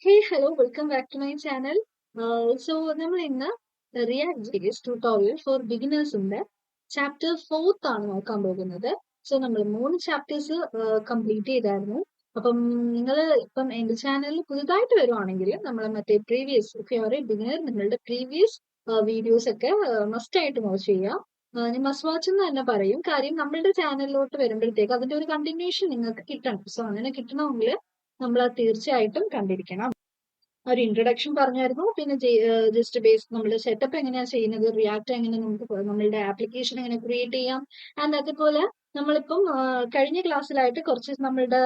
Hello, welcome back to my channel. നമ്മൾ ഇന്ന് react JS tutorial for beginners ഉണ്ട് chapter 4 ആണ് നോക്കാൻ പോകുന്നത്. സോ നമ്മൾ 3 ചാപ്റ്റേഴ്സ് കംപ്ലീറ്റ് ചെയ്തായിരുന്നു. അപ്പം നിങ്ങൾ ഇപ്പം എന്റെ ചാനലിൽ പുതുതായിട്ട് വരുവാണെങ്കിൽ നമ്മൾ മറ്റേ പ്രീവിയസ് ബിഗിനർ നിങ്ങളുടെ പ്രീവിയസ് വീഡിയോസ് ഒക്കെ മസ്റ്റ് ആയിട്ട് വാച്ച് ചെയ്യാം. ഞാൻ മസ്റ്റ് വാച്ച് എന്ന് തന്നെ പറയും. കാര്യം നമ്മളുടെ ചാനലിലോട്ട് വരുമ്പോഴത്തേക്ക് അതിന്റെ ഒരു കണ്ടിന്യൂഷൻ നിങ്ങൾക്ക് കിട്ടണം. സോ അങ്ങനെ കിട്ടണമെങ്കിൽ നമ്മൾ അത് തീർച്ചയായിട്ടും കണ്ടിരിക്കണം. ഒരു ഇൻട്രൊഡക്ഷൻ പറഞ്ഞായിരുന്നു. പിന്നെ ജസ്റ്റ് ബേസ് നമ്മുടെ സെറ്റപ്പ് എങ്ങനെയാ ചെയ്യുന്നത്, റിയാക്ട് എങ്ങനെ നമുക്ക് നമ്മളുടെ ആപ്ലിക്കേഷൻ എങ്ങനെ ക്രിയേറ്റ് ചെയ്യാം, ആൻഡ് അതേപോലെ നമ്മളിപ്പം കഴിഞ്ഞ ക്ലാസ്സിലായിട്ട് കുറച്ച് നമ്മളുടെ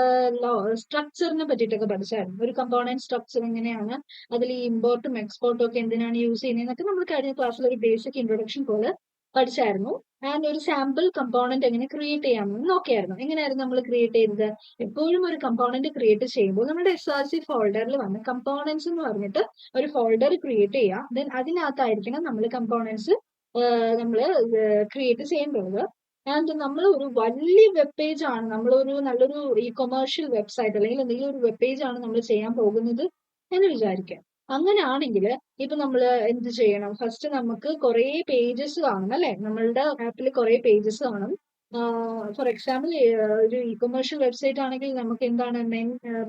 സ്ട്രക്ചറിനെ പറ്റിയിട്ടൊക്കെ പഠിച്ചായിരുന്നു. ഒരു കമ്പോണന്റ് സ്ട്രക്ചർ എങ്ങനെയാണ്, അതിൽ ഈ ഇമ്പോർട്ടും എക്സ്പോർട്ടും ഒക്കെ എന്തിനാണ് യൂസ് ചെയ്യുന്നതെന്നൊക്കെ നമ്മൾ കഴിഞ്ഞ ക്ലാസ്സിൽ ഒരു ബേസിക് ഇൻട്രൊഡക്ഷൻ പോലെ പഠിച്ചായിരുന്നു. ആൻഡ് ഒരു സാമ്പിൾ കമ്പോണന്റ് എങ്ങനെ ക്രിയേറ്റ് ചെയ്യാമെന്ന് നോക്കിയായിരുന്നു. എങ്ങനെയായിരുന്നു നമ്മൾ ക്രിയേറ്റ് ചെയ്തത്? എപ്പോഴും ഒരു കമ്പോണന്റ് ക്രിയേറ്റ് ചെയ്യുമ്പോൾ നമ്മുടെ SRC ഫോൾഡറിൽ വന്ന് കമ്പോണൻസ് എന്ന് പറഞ്ഞിട്ട് ഒരു ഫോൾഡർ ക്രിയേറ്റ് ചെയ്യാം. ദെൻ അതിനകത്തായിരിക്കണം നമ്മൾ കമ്പോണൻസ് നമ്മൾ ക്രിയേറ്റ് ചെയ്യേണ്ടത്. ആൻഡ് നമ്മൾ ഒരു വലിയ വെബ് പേജ് ആണ്, നമ്മളൊരു നല്ലൊരു ഈ കൊമേഴ്ഷ്യൽ വെബ്സൈറ്റ് അല്ലെങ്കിൽ എന്തെങ്കിലും ഒരു വെബ് പേജ് ആണ് നമ്മൾ ചെയ്യാൻ പോകുന്നത് എന്ന് വിചാരിക്കാം. അങ്ങനെയാണെങ്കിൽ ഇപ്പൊ നമ്മൾ എന്ത് ചെയ്യണം? ഫസ്റ്റ് നമുക്ക് കുറെ പേജസ് കാണും അല്ലെ? നമ്മളുടെ ആപ്പിൽ കുറെ പേജസ് കാണും. ഫോർ എക്സാമ്പിൾ ഒരു ഇ കൊമേഴ്ഷ്യൽ വെബ്സൈറ്റ് ആണെങ്കിൽ നമുക്ക് എന്താണ്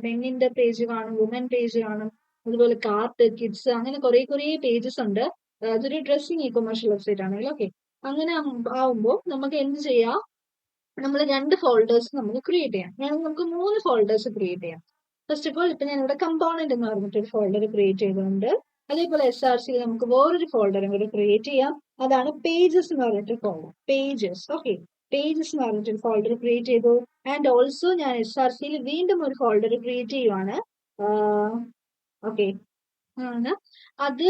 മെന്നിന്റെ പേജ് കാണും, വുമൻ പേജ് കാണും, അതുപോലെ കാർട്ട്, കിഡ്സ്, അങ്ങനെ കുറെ കുറെ പേജസ് ഉണ്ട്. അതൊരു ഡ്രസ്സിങ് ഇ കൊമേഴ്ഷ്യൽ വെബ്സൈറ്റ് ആണെങ്കിൽ ഓക്കെ. അങ്ങനെ ആവുമ്പോൾ നമുക്ക് എന്ത് ചെയ്യാം? നമ്മൾ 2 ഫോൾഡേഴ്സ് നമുക്ക് ക്രിയേറ്റ് ചെയ്യാം. നമുക്ക് 3 ഫോൾഡേഴ്സ് ക്രിയേറ്റ് ചെയ്യാം. ഫസ്റ്റ് ഓഫ് ഓൾ ഇപ്പൊ ഞാൻ ഇവിടെ കമ്പോണന്റ് എന്ന് പറഞ്ഞിട്ട് ഒരു ഫോൾഡർ ക്രിയേറ്റ് ചെയ്തിട്ടുണ്ട്. അതേപോലെ SRC നമുക്ക് വേറൊരു ഫോൾഡറും കൂടി ക്രിയേറ്റ് ചെയ്യാം. അതാണ് പേജസ് എന്ന് പറഞ്ഞിട്ട് ഫോൾഡർ. Pages, okay. പേജസ് എന്ന് പറഞ്ഞിട്ട് ഫോൾഡർ ക്രിയേറ്റ് ചെയ്തു. ആൻഡ് ഓൾസോ ഞാൻ SRC വീണ്ടും ഒരു ഫോൾഡർ ക്രിയേറ്റ് ചെയ്യുവാണ്. ഓക്കെ ആണ്. അത്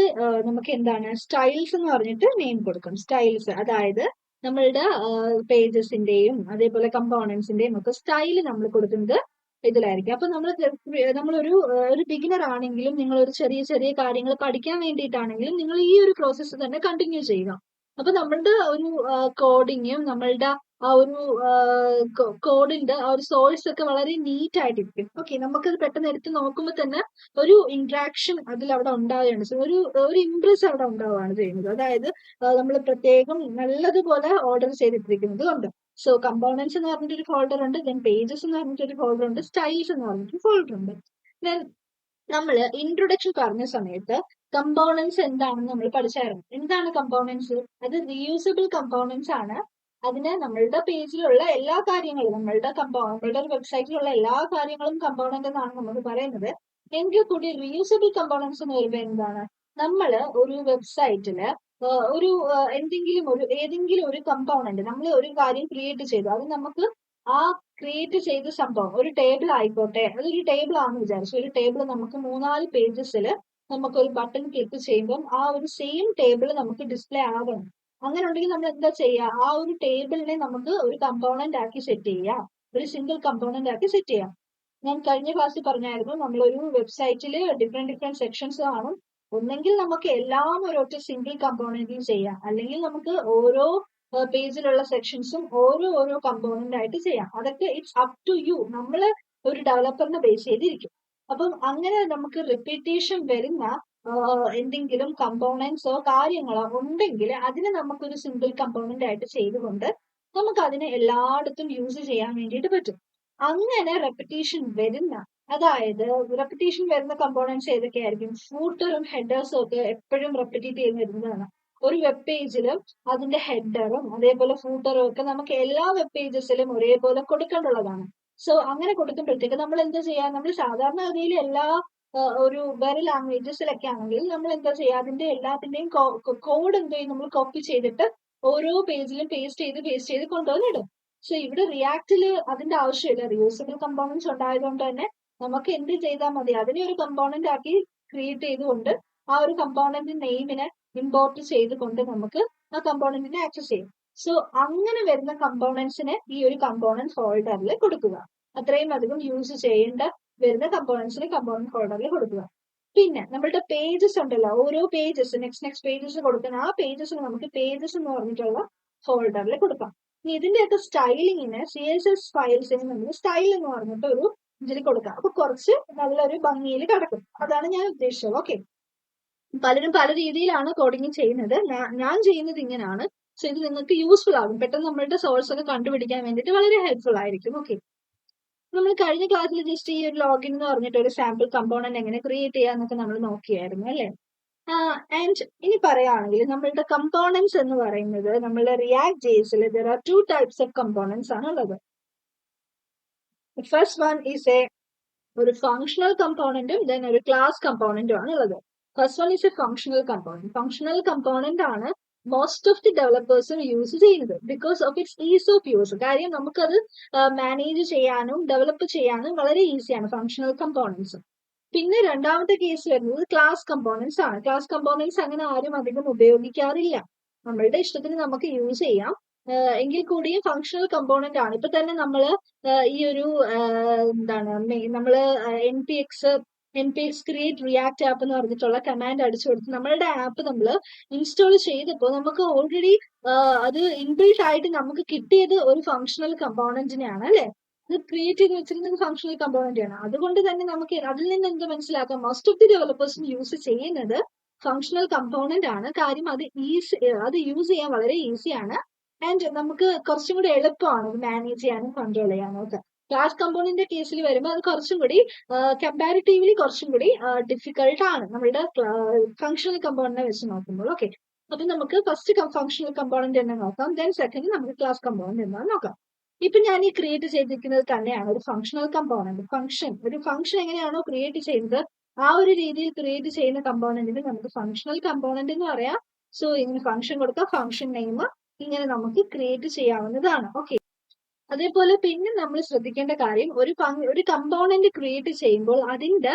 നമുക്ക് എന്താണ് സ്റ്റൈൽസ് എന്ന് പറഞ്ഞിട്ട് നെയിം കൊടുക്കും. സ്റ്റൈൽസ്, അതായത് നമ്മളുടെ പേജസിന്റെയും അതേപോലെ കമ്പോണൻസിന്റെയും ഒക്കെ സ്റ്റൈൽ നമ്മൾ കൊടുക്കുന്നത് ഇതിലായിരിക്കും. അപ്പൊ നമ്മളൊരു ബിഗിനർ ആണെങ്കിലും നിങ്ങൾ ഒരു ചെറിയ ചെറിയ കാര്യങ്ങൾ പഠിക്കാൻ വേണ്ടിയിട്ടാണെങ്കിലും നിങ്ങൾ ഈ ഒരു പ്രോസസ്സ് തന്നെ കണ്ടിന്യൂ ചെയ്യുക. അപ്പൊ നമ്മളുടെ ഒരു കോഡിങ്ങും നമ്മളുടെ ആ ഒരു കോഡിന്റെ ആ ഒരു സോഴ്സ് ഒക്കെ വളരെ നീറ്റ് ആയിട്ടിരിക്കും. ഓക്കെ, നമുക്കത് പെട്ടെന്ന് എടുത്ത് നോക്കുമ്പോൾ തന്നെ ഒരു ഇന്ററാക്ഷൻ അതിൽ അവിടെ ഉണ്ടാവുകയാണ്. ഒരു ഒരു ഇംപ്രസ് അവിടെ ഉണ്ടാവുകയാണ് ചെയ്യുന്നത്. അതായത് നമ്മൾ പ്രത്യേകം നല്ലതുപോലെ ഓർഡർ ചെയ്തിട്ടിരിക്കുന്നത് കൊണ്ട്. സോ കമ്പോണൻസ് എന്ന് പറഞ്ഞിട്ടൊരു ഫോൾഡർ ഉണ്ട്, ദെൻ പേജസ് എന്ന് പറഞ്ഞിട്ടൊരു ഫോൾഡർ ഉണ്ട്, സ്റ്റൈൽസ് എന്ന് പറഞ്ഞിട്ടൊരു ഫോൾഡർ ഉണ്ട്. ദെൻ നമ്മൾ ഇൻട്രൊഡക്ഷൻ പറഞ്ഞ സമയത്ത് കമ്പോണൻസ് എന്താണെന്ന് നമ്മൾ പഠിച്ചായിരുന്നു. എന്താണ് കമ്പോണൻസ്? അത് റീയൂസബിൾ കമ്പോണൻസ് ആണ്. അതിന് നമ്മളുടെ പേജിലുള്ള എല്ലാ കാര്യങ്ങളും, നമ്മളുടെ വെബ്സൈറ്റിലുള്ള എല്ലാ കാര്യങ്ങളും കമ്പോണന്റ് എന്നാണ് നമ്മൾ പറയുന്നത്. എങ്കിൽ കൂടി റീയൂസബിൾ കമ്പോണൻസ് എന്ന് പറയുമ്പോൾ എന്താണ്? നമ്മൾ ഒരു വെബ്സൈറ്റില് ഒരു ഏതെങ്കിലും ഒരു കമ്പോണന്റ് നമ്മൾ ഒരു കാര്യം ക്രിയേറ്റ് ചെയ്തു. അത് നമുക്ക് ആ ക്രിയേറ്റ് ചെയ്ത സംഭവം ഒരു ടേബിൾ ആയിക്കോട്ടെ, അതൊരു ടേബിൾ ആണെന്ന് വിചാരിച്ചു. ഒരു ടേബിൾ നമുക്ക് 3-4 പേജസിൽ നമുക്ക് ഒരു ബട്ടൺ ക്ലിക്ക് ചെയ്യുമ്പോൾ ആ ഒരു സെയിം ടേബിൾ നമുക്ക് ഡിസ്പ്ലേ ആവണം. അങ്ങനെ ഉണ്ടെങ്കിൽ നമ്മൾ എന്താ ചെയ്യുക? ആ ഒരു ടേബിളിനെ നമുക്ക് ഒരു കമ്പോണന്റ് ആക്കി സെറ്റ് ചെയ്യാം, ഒരു സിംഗിൾ കമ്പോണന്റ് ആക്കി സെറ്റ് ചെയ്യാം. ഞാൻ കഴിഞ്ഞ ക്ലാസ്സിൽ പറഞ്ഞായിരുന്നു, നമ്മളൊരു വെബ്സൈറ്റിൽ ഡിഫറെന്റ് സെക്ഷൻസ് കാണും. ഒന്നെങ്കിൽ നമുക്ക് എല്ലാം ഒരൊറ്റ സിംഗിൾ കമ്പോണന്റിൽ ചെയ്യാം, അല്ലെങ്കിൽ നമുക്ക് ഓരോ പേജിലുള്ള സെക്ഷൻസും ഓരോ കമ്പോണന്റ് ആയിട്ട് ചെയ്യാം. അതൊക്കെ ഇറ്റ്സ് അപ് ടു യു. നമ്മൾ ഒരു ഡെവലപ്പറിനെ ബേസ് ചെയ്തിരിക്കും. അപ്പം അങ്ങനെ നമുക്ക് റിപ്പീറ്റേഷൻ വരുന്ന എന്തെങ്കിലും കമ്പോണൻസോ കാര്യങ്ങളോ ഉണ്ടെങ്കിൽ അതിനെ നമുക്കൊരു സിംഗിൾ കമ്പോണന്റ് ആയിട്ട് ചെയ്തുകൊണ്ട് നമുക്ക് അതിനെ എല്ലായിടത്തും യൂസ് ചെയ്യാൻ വേണ്ടിയിട്ട് പറ്റും. അങ്ങനെ റെപ്പിറ്റേഷൻ വരുന്ന, അതായത് റെപ്പിറ്റേഷൻ വരുന്ന കമ്പോണൻസ് ഏതൊക്കെയായിരിക്കും? ഫൂട്ടറും ഹെഡേഴ്സും ഒക്കെ എപ്പോഴും റെപ്പിറ്റേറ്റ് ചെയ്ത് വരുന്നതാണ്. ഒരു വെബ് പേജിലും അതിന്റെ ഹെഡറും അതേപോലെ ഫൂട്ടറും ഒക്കെ നമുക്ക് എല്ലാ വെബ് പേജസിലും ഒരേപോലെ കൊടുക്കേണ്ടതാണ്. സോ അങ്ങനെ കൊടുക്കുമ്പോഴത്തേക്ക് നമ്മൾ എന്താ ചെയ്യാ? നമ്മൾ സാധാരണഗതിയിൽ എല്ലാ ഒരു വേറെ ലാംഗ്വേജസിലൊക്കെ ആണെങ്കിൽ നമ്മൾ എന്താ ചെയ്യുക? അതിന്റെ എല്ലാത്തിന്റെയും കോഡ് എന്ത് ചെയ്യും? നമ്മൾ കോപ്പി ചെയ്തിട്ട് ഓരോ പേജിലും പേസ്റ്റ് ചെയ്ത് കൊണ്ടുവന്നിടും. സോ ഇവിടെ റിയാക്റ്റില് അതിന്റെ ആവശ്യമില്ല. റിയൂസബിൾ കമ്പോണൻസ് ഉണ്ടായതുകൊണ്ട് തന്നെ നമുക്ക് എന്ത് ചെയ്താൽ മതി? അതിനെ ഒരു കമ്പോണന്റ് ആക്കി ക്രിയേറ്റ് ചെയ്തുകൊണ്ട് ആ ഒരു കമ്പോണന്റ് നെയിമിനെ ഇമ്പോർട്ട് ചെയ്തുകൊണ്ട് നമുക്ക് ആ കമ്പോണന്റിനെ ആക്സസ് ചെയ്യും. സോ അങ്ങനെ വരുന്ന കമ്പോണൻസിനെ ഈ ഒരു കമ്പോണന്റ് ഫോൾഡറിൽ കൊടുക്കുക. അത്രയും അധികം യൂസ് ചെയ്യേണ്ട വരുന്ന കമ്പോണൻസിന് കമ്പോണന്റ് ഫോൾഡറിൽ കൊടുക്കുക. പിന്നെ നമ്മളുടെ പേജസ് ഉണ്ടല്ലോ, ഓരോ പേജസ് നെക്സ്റ്റ് പേജസ് കൊടുക്കുന്ന ആ പേജസിന് നമുക്ക് പേജസ് എന്ന് പറഞ്ഞിട്ടുള്ള ഫോൾഡറിൽ കൊടുക്കാം. ഇനി ഇതിന്റെയൊക്കെ സ്റ്റൈലിങ്ങിന് CSS ഫയൽസിന് നമ്മൾ സ്റ്റൈൽ എന്ന് പറഞ്ഞിട്ട് ഒരു ഇതിൽ കൊടുക്കാം. അപ്പൊ കുറച്ച് നല്ലൊരു ഭംഗിയിൽ കിടക്കും. അതാണ് ഞാൻ ഉദ്ദേശിച്ചത്. ഓക്കെ, പലരും പല രീതിയിലാണ് കോഡിങ് ചെയ്യുന്നത്. ഞാൻ ചെയ്യുന്നത് ഇങ്ങനെയാണ്. സോ ഇത് നിങ്ങൾക്ക് യൂസ്ഫുൾ ആകും. പെട്ടെന്ന് നമ്മളുടെ സോഴ്സ് ഒക്കെ കണ്ടുപിടിക്കാൻ വേണ്ടിയിട്ട് വളരെ ഹെൽപ്ഫുൾ ആയിരിക്കും. ഓക്കെ, നമ്മൾ കഴിഞ്ഞ ക്ലാസ്സിൽ ജസ്റ്റ് ഈ ഒരു ലോഗിൻ എന്ന് പറഞ്ഞിട്ട് ഒരു സാമ്പിൾ കമ്പോണന്റ് എങ്ങനെ ക്രിയേറ്റ് ചെയ്യാന്നൊക്കെ നമ്മൾ നോക്കിയായിരുന്നു അല്ലേ? ആൻഡ് ഇനി പറയുകയാണെങ്കിൽ നമ്മളുടെ കമ്പോണൻസ് എന്ന് പറയുന്നത് നമ്മളുടെ റിയാക്ട് ജെയ്സിൽ there are 2 types of components ആണ് ഉള്ളത്. ഫസ്റ്റ് വൺ ഈസ് ഒരു ഫങ്ഷണൽ കമ്പോണന്റും ദെൻ ഒരു ക്ലാസ് കമ്പോണന്റും ആണ് ഉള്ളത്. First one is a functional component. Functional component ആണ് മോസ്റ്റ് ഓഫ് ദി ഡെവലപ്പേഴ്സും യൂസ് ചെയ്യുന്നത് because of its ease of use. കാര്യം നമുക്കത് മാനേജ് ചെയ്യാനും ഡെവലപ്പ് ചെയ്യാനും വളരെ ഈസിയാണ് ഫങ്ഷണൽ കമ്പോണൻസ്. പിന്നെ രണ്ടാമത്തെ കേസ് വരുന്നത് ക്ലാസ് കമ്പോണൻസ് ആണ്. ക്ലാസ് കമ്പോണൻസ് അങ്ങനെ ആരും അധികം ഉപയോഗിക്കാറില്ല. നമ്മളുടെ ഇഷ്ടത്തിന് നമുക്ക് യൂസ് ചെയ്യാം. എങ്കിൽ കൂടിയും ഫങ്ഷണൽ കമ്പോണന്റ് ആണ്. ഇപ്പൊ തന്നെ നമ്മള് ഈ ഒരു എന്താണ് നമ്മള് npx ക്രിയേറ്റ് റിയാക്ട് ആപ്പ് എന്ന് പറഞ്ഞിട്ടുള്ള കമാൻഡ് അടിച്ചു കൊടുത്ത് നമ്മളുടെ ആപ്പ് നമ്മൾ ഇൻസ്റ്റാൾ ചെയ്തപ്പോൾ നമുക്ക് ഓൾറെഡി അത് ഇൻബിൽട്ട് ആയിട്ട് നമുക്ക് കിട്ടിയത് ഒരു ഫങ്ഷണൽ കമ്പോണന്റിനെയാണ് അല്ലെ? ഇത് ക്രിയേറ്റ് ചെയ്ത് വെച്ചിരുന്നത് ഫങ്ഷണൽ കമ്പോണന്റ് ആണ്. അതുകൊണ്ട് തന്നെ നമുക്ക് അതിൽ നിന്ന് എന്ത് മനസ്സിലാക്കാം? മോസ്റ്റ് ഓഫ് ദി ഡെവലപ്പേഴ്സും യൂസ് ചെയ്യുന്നത് ഫങ്ഷണൽ കമ്പോണന്റ് ആണ്. കാര്യം അത് യൂസ് ചെയ്യാൻ വളരെ ഈസിയാണ് ആൻഡ് നമുക്ക് കുറച്ചും കൂടി എളുപ്പമാണ് മാനേജ് ചെയ്യാനും കൺട്രോൾ ചെയ്യാനും ഒക്കെ. ക്ലാസ് കമ്പോണന്റിന്റെ കേസിൽ വരുമ്പോൾ അത് കുറച്ചും കൂടി കമ്പാരിറ്റീവ്ലി കുറച്ചും കൂടി ഡിഫിക്കൽട്ട് ആണ് നമ്മളുടെ ഫങ്ഷണൽ കമ്പോണന്റിനെ വെച്ച് നോക്കുമ്പോൾ. ഓക്കെ, അപ്പൊ നമുക്ക് ഫസ്റ്റ് ഫങ്ഷണൽ കമ്പോണന്റ് തന്നെ നോക്കാം, ദെൻ സെക്കൻഡ് നമുക്ക് ക്ലാസ് കമ്പോണന്റ് എന്നാണ് നോക്കാം. ഇപ്പൊ ഞാൻ ഈ ക്രിയേറ്റ് ചെയ്തിരിക്കുന്നത് തന്നെയാണ് ഒരു ഫങ്ഷണൽ കമ്പോണന്റ്. ഒരു ഫംഗ്ഷൻ എങ്ങനെയാണോ ക്രിയേറ്റ് ചെയ്യുന്നത് ആ ഒരു രീതിയിൽ ക്രിയേറ്റ് ചെയ്യുന്ന കമ്പോണന്റിന് നമുക്ക് ഫങ്ഷണൽ കമ്പോണന്റ് എന്ന് പറയാം. സോ ഇങ്ങനെ ഫംഗ്ഷൻ കൊടുക്കാം, ഫംഗ്ഷൻ നെയിം ഇങ്ങനെ നമുക്ക് ക്രിയേറ്റ് ചെയ്യാവുന്നതാണ്. ഓക്കെ, അതേപോലെ പിന്നെ നമ്മൾ ശ്രദ്ധിക്കേണ്ട കാര്യം ഒരു കമ്പോണന്റ് ക്രിയേറ്റ് ചെയ്യുമ്പോൾ അതിന്റെ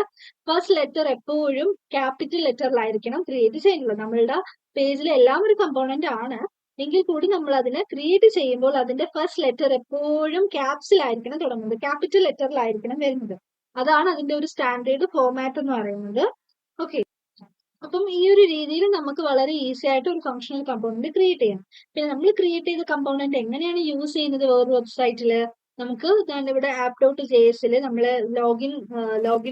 ഫസ്റ്റ് ലെറ്റർ എപ്പോഴും ക്യാപിറ്റൽ ലെറ്ററിലായിരിക്കണം ക്രിയേറ്റ് ചെയ്യുന്നത്. നമ്മളുടെ പേജിൽ എല്ലാം ഒരു കമ്പോണന്റ് ആണ് എങ്കിൽ കൂടി നമ്മൾ അതിനെ ക്രിയേറ്റ് ചെയ്യുമ്പോൾ അതിന്റെ ഫസ്റ്റ് ലെറ്റർ എപ്പോഴും ക്യാപ്സിലായിരിക്കണം തുടങ്ങുന്നത്, ക്യാപിറ്റൽ ലെറ്ററിലായിരിക്കണം വരുന്നത്. അതാണ് അതിന്റെ ഒരു സ്റ്റാൻഡേർഡ് ഫോർമാറ്റ് എന്ന് പറയുന്നത്. ഓക്കെ, അപ്പം ഈ ഒരു രീതിയിൽ നമുക്ക് വളരെ ഈസി ആയിട്ട് ഒരു ഫങ്ഷണൽ കമ്പോണന്റ് ക്രിയേറ്റ് ചെയ്യാം. പിന്നെ നമ്മൾ ക്രിയേറ്റ് ചെയ്ത കമ്പോണന്റ് എങ്ങനെയാണ് യൂസ് ചെയ്യുന്നത് വേറൊരു വെബ്സൈറ്റിൽ നമുക്ക് ഇവിടെ app.js നമ്മൾ ലോഗിൻ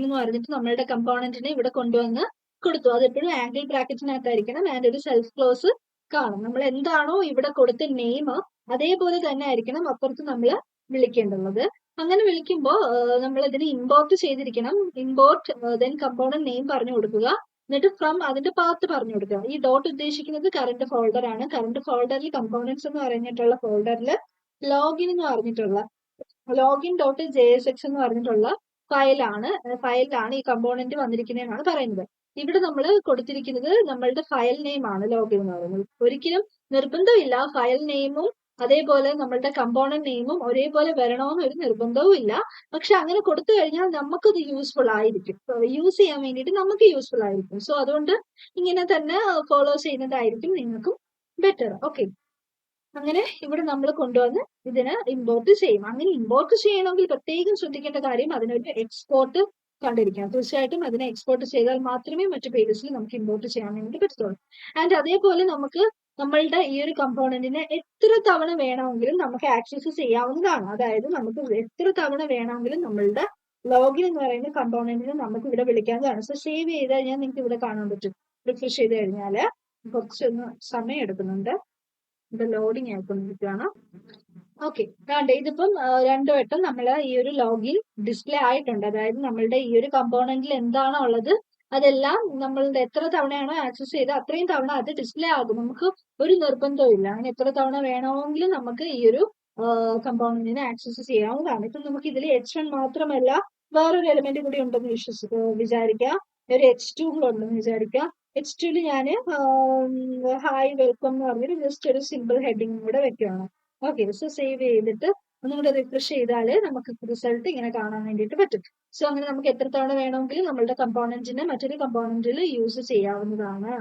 എന്ന് പറഞ്ഞിട്ട് നമ്മളുടെ കമ്പോണന്റിനെ ഇവിടെ കൊണ്ടുവന്ന് കൊടുത്തു. അത് എപ്പോഴും ആംഗിൾ ബ്രാക്കറ്റിനകത്തായിരിക്കണം ആൻഡ് ഒരു സെൽഫ് ക്ലോസ് കാണും. നമ്മൾ എന്താണോ ഇവിടെ കൊടുത്ത നെയിം അതേപോലെ തന്നെ ആയിരിക്കണം അപ്പുറത്ത് നമ്മൾ വിളിക്കേണ്ടുള്ളത്. അങ്ങനെ വിളിക്കുമ്പോൾ നമ്മൾ ഇതിന് ഇമ്പോർട്ട് ചെയ്തിരിക്കണം. ഇമ്പോർട്ട് ദെൻ കമ്പോണന്റ് നെയിം പറഞ്ഞു കൊടുക്കുക, എന്നിട്ട് ഫ്രം അതിന്റെ പാത്ത് പറഞ്ഞു കൊടുക്കുക. ഈ ഡോട്ട് ഉദ്ദേശിക്കുന്നത് കറന്റ് ഫോൾഡർ ആണ്. കറന്റ് ഫോൾഡറിൽ കമ്പോണൻസ് എന്ന് പറഞ്ഞിട്ടുള്ള ഫോൾഡറിൽ ലോഗിൻ എന്ന് പറഞ്ഞിട്ടുള്ള login.jsx എന്ന് പറഞ്ഞിട്ടുള്ള ഫയലിലാണ് ഈ കമ്പോണന്റ് വന്നിരിക്കുന്നതെന്നാണ് പറയുന്നത്. ഇവിടെ നമ്മൾ കൊടുത്തിരിക്കുന്നത് നമ്മളുടെ ഫയൽ നെയിം ആണ് ലോഗിൻ എന്ന് പറയുന്നത്. ഒരിക്കലും നിർബന്ധമില്ല ഫയൽ നെയിമും അതേപോലെ നമ്മളുടെ കമ്പോണന്റ് നെയിമും ഒരേപോലെ വരണമെന്ന് ഒരു നിർബന്ധവും ഇല്ല. പക്ഷെ അങ്ങനെ കൊടുത്തു കഴിഞ്ഞാൽ നമുക്കത് യൂസ്ഫുൾ ആയിരിക്കും, യൂസ് ചെയ്യാൻ വേണ്ടിയിട്ട് നമുക്ക് യൂസ്ഫുൾ ആയിരിക്കും. സോ അതുകൊണ്ട് ഇങ്ങനെ തന്നെ ഫോളോ ചെയ്യുന്നതായിരിക്കും നിങ്ങൾക്കും ബെറ്റർ. ഓക്കെ, അങ്ങനെ ഇവിടെ നമ്മൾ കൊണ്ടുവന്ന് ഇതിനെ ഇമ്പോർട്ട് ചെയ്യും. അങ്ങനെ ഇമ്പോർട്ട് ചെയ്യണമെങ്കിൽ പ്രത്യേകം ശ്രദ്ധിക്കേണ്ട കാര്യം അതിനൊരു എക്സ്പോർട്ട് കണ്ടിരിക്കണം. തീർച്ചയായിട്ടും അതിനെ എക്സ്പോർട്ട് ചെയ്താൽ മാത്രമേ മറ്റു പേജസിൽ നമുക്ക് ഇമ്പോർട്ട് ചെയ്യാൻ വേണ്ടി പറ്റത്തുള്ളൂ. ആൻഡ് അതേപോലെ നമുക്ക് നമ്മളുടെ ഈ ഒരു കമ്പോണന്റിനെ എത്ര തവണ വേണമെങ്കിലും നമുക്ക് ആക്സസ് ചെയ്യാവുന്നതാണ്. അതായത് നമുക്ക് എത്ര തവണ വേണമെങ്കിലും നമ്മളുടെ ലോഗിൻ എന്ന് പറയുന്ന കമ്പോണന്റിനെ നമുക്ക് ഇവിടെ വിളിക്കാവുന്നതാണ്. സോ സേവ് ചെയ്ത് കഴിഞ്ഞാൽ നിങ്ങൾക്ക് ഇവിടെ കാണാൻ പറ്റും. റിഫ്രഷ് ചെയ്ത് കഴിഞ്ഞാല് കുറച്ചൊന്ന് സമയം എടുക്കുന്നുണ്ട്, ഇത് ലോഡിങ് ആയിക്കൊണ്ടിരിക്കുകയാണ്. ഓക്കെ, ഇതിപ്പം രണ്ടു വട്ടം നമ്മൾ ഈ ഒരു ലോഗിൻ ഡിസ്പ്ലേ ആയിട്ടുണ്ട്. അതായത് നമ്മളുടെ ഈ ഒരു കമ്പോണന്റിൽ എന്താണോ ഉള്ളത് അതെല്ലാം നമ്മളുടെ എത്ര തവണയാണോ ആക്സസ് ചെയ്ത് അത്രയും തവണ അത് ഡിസ്പ്ലേ ആകും. നമുക്ക് ഒരു നിർബന്ധവും ഇല്ല, അങ്ങനെ എത്ര തവണ വേണമെങ്കിലും നമുക്ക് ഈ ഒരു കമ്പോണന്റിനെ ആക്സസ് ചെയ്യാവുന്നതാണ്. ഇപ്പം നമുക്ക് ഇതിൽ H1 മാത്രമല്ല വേറൊരു എലിമെന്റ് കൂടി ഉണ്ടെന്ന് വിചാരിക്കുക, ഒരു H2 കൂടെ ഉണ്ടെന്ന് വിചാരിക്കുക. H2 ഞാൻ ഹായ് വെൽക്കം എന്ന് പറഞ്ഞിട്ട് ജസ്റ്റ് ഒരു സിമ്പിൾ ഹെഡിങ് കൂടെ വെക്കുകയാണ്. ഓക്കെ, സോ സേവ് ചെയ്തിട്ട് ഒന്നുകൂടെ റിഫ്രഷ് ചെയ്താൽ നമുക്ക് റിസൾട്ട് ഇങ്ങനെ കാണാൻ വേണ്ടിയിട്ട് പറ്റും. സോ അങ്ങനെ നമുക്ക് എത്ര തവണ വേണമെങ്കിലും നമ്മളുടെ കമ്പോണന്റിനെ മറ്റൊരു കമ്പോണന്റിൽ യൂസ് ചെയ്യാവുന്നതാണ്.